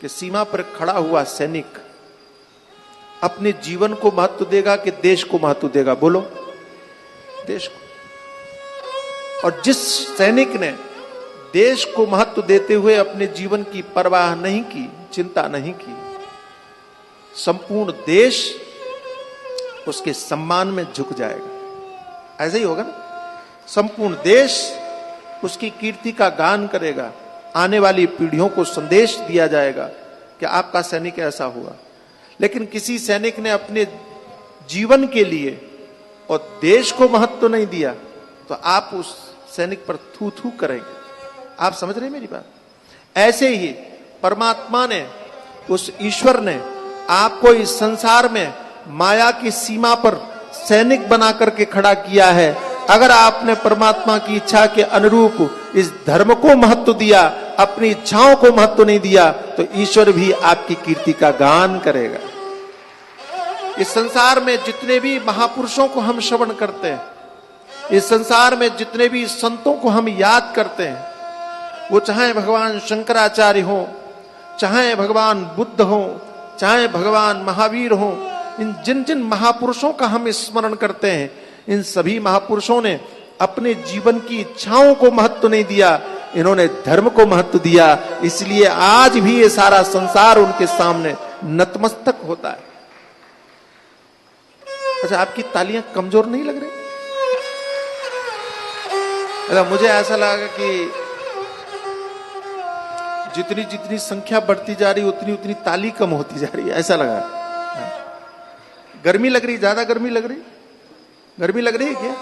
कि सीमा पर खड़ा हुआ सैनिक अपने जीवन को महत्व देगा कि देश को महत्व देगा? बोलो, देश को। और जिस सैनिक ने देश को महत्व देते हुए अपने जीवन की परवाह नहीं की, चिंता नहीं की, संपूर्ण देश उसके सम्मान में झुक जाएगा। ऐसा ही होगा ना? संपूर्ण देश उसकी कीर्ति का गान करेगा, आने वाली पीढ़ियों को संदेश दिया जाएगा कि आपका सैनिक ऐसा हुआ। लेकिन किसी सैनिक ने अपने जीवन के लिए और देश को महत्व नहीं दिया तो आप उस सैनिक पर थू थू करेंगे। आप समझ रहे हैं मेरी बात? ऐसे ही परमात्मा ने, उस ईश्वर ने आपको इस संसार में माया की सीमा पर सैनिक बना करके खड़ा किया है। अगर आपने परमात्मा की इच्छा के अनुरूप इस धर्म को महत्व दिया, अपनी इच्छाओं को महत्व नहीं दिया, तो ईश्वर भी आपकी कीर्ति का गान करेगा। इस संसार में जितने भी महापुरुषों को हम श्रवण करते हैं, इस संसार में जितने भी संतों को हम याद करते हैं, वो चाहे भगवान शंकराचार्य हो, चाहे भगवान बुद्ध हो, चाहे भगवान महावीर हो, इन जिन जिन महापुरुषों का हम स्मरण करते हैं, इन सभी महापुरुषों ने अपने जीवन की इच्छाओं को महत्व नहीं दिया, इन्होंने धर्म को महत्व दिया। इसलिए आज भी ये सारा संसार उनके सामने नतमस्तक होता है। अच्छा, आपकी तालियां कमजोर नहीं लग रही? अच्छा, मुझे ऐसा लगा कि जितनी जितनी संख्या बढ़ती जा रही उतनी उतनी ताली कम होती जा रही है, ऐसा लगा। गर्मी लग रही? ज्यादा गर्मी लग रही? गर्मी लग रही है क्या?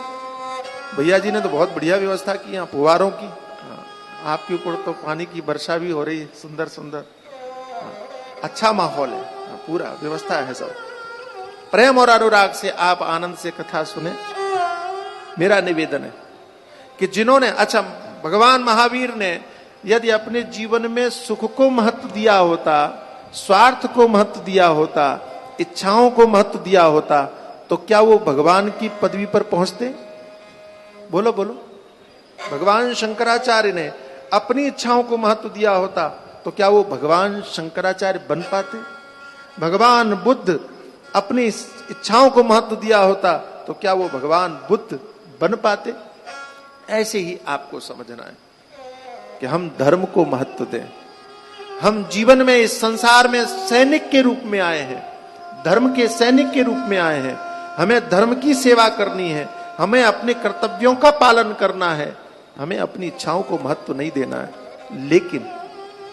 भैया जी ने तो बहुत बढ़िया व्यवस्था की यहाँ फुहारों की। आपके ऊपर तो पानी की वर्षा भी हो रही है, सुंदर सुंदर। अच्छा माहौल है, पूरा व्यवस्था है सब। प्रेम और अनुराग से आप आनंद से कथा सुने। मेरा निवेदन है कि जिन्होंने, अच्छा, भगवान महावीर ने यदि अपने जीवन में सुख को महत्व दिया होता, स्वार्थ को महत्व दिया होता, इच्छाओं को महत्व दिया होता, तो क्या वो भगवान की पदवी पर पहुंचते? बोलो बोलो। भगवान शंकराचार्य ने अपनी इच्छाओं को महत्व दिया होता तो क्या वो भगवान शंकराचार्य बन पाते? भगवान बुद्ध अपनी इच्छाओं को महत्व दिया होता तो क्या वो भगवान बुद्ध बन पाते? ऐसे ही आपको समझना है कि हम धर्म को महत्व दें। हम जीवन में, इस संसार में सैनिक के रूप में आए हैं, धर्म के सैनिक के रूप में आए हैं। हमें धर्म की सेवा करनी है, हमें अपने कर्तव्यों का पालन करना है, हमें अपनी इच्छाओं को महत्व नहीं देना है। लेकिन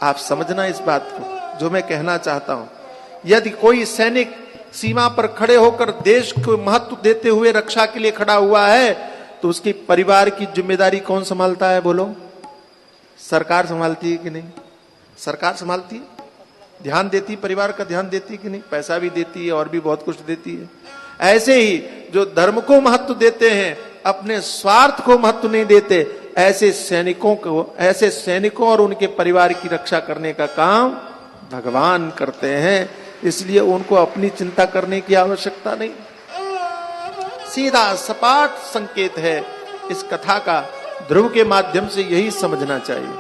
आप समझना इस बात को जो मैं कहना चाहता हूं, यदि कोई सैनिक सीमा पर खड़े होकर देश को महत्व देते हुए रक्षा के लिए खड़ा हुआ है, तो उसके परिवार की जिम्मेदारी कौन संभालता है? बोलो, सरकार संभालती है कि नहीं? सरकार संभालती है, ध्यान देती है, परिवार का ध्यान देती है कि नहीं? पैसा भी देती है और भी बहुत कुछ देती है। ऐसे ही जो धर्म को महत्व देते हैं, अपने स्वार्थ को महत्व नहीं देते, ऐसे सैनिकों और उनके परिवार की रक्षा करने का काम भगवान करते हैं। इसलिए उनको अपनी चिंता करने की आवश्यकता नहीं। सीधा सपाट संकेत है इस कथा का। ध्रुव के माध्यम से यही समझना चाहिए।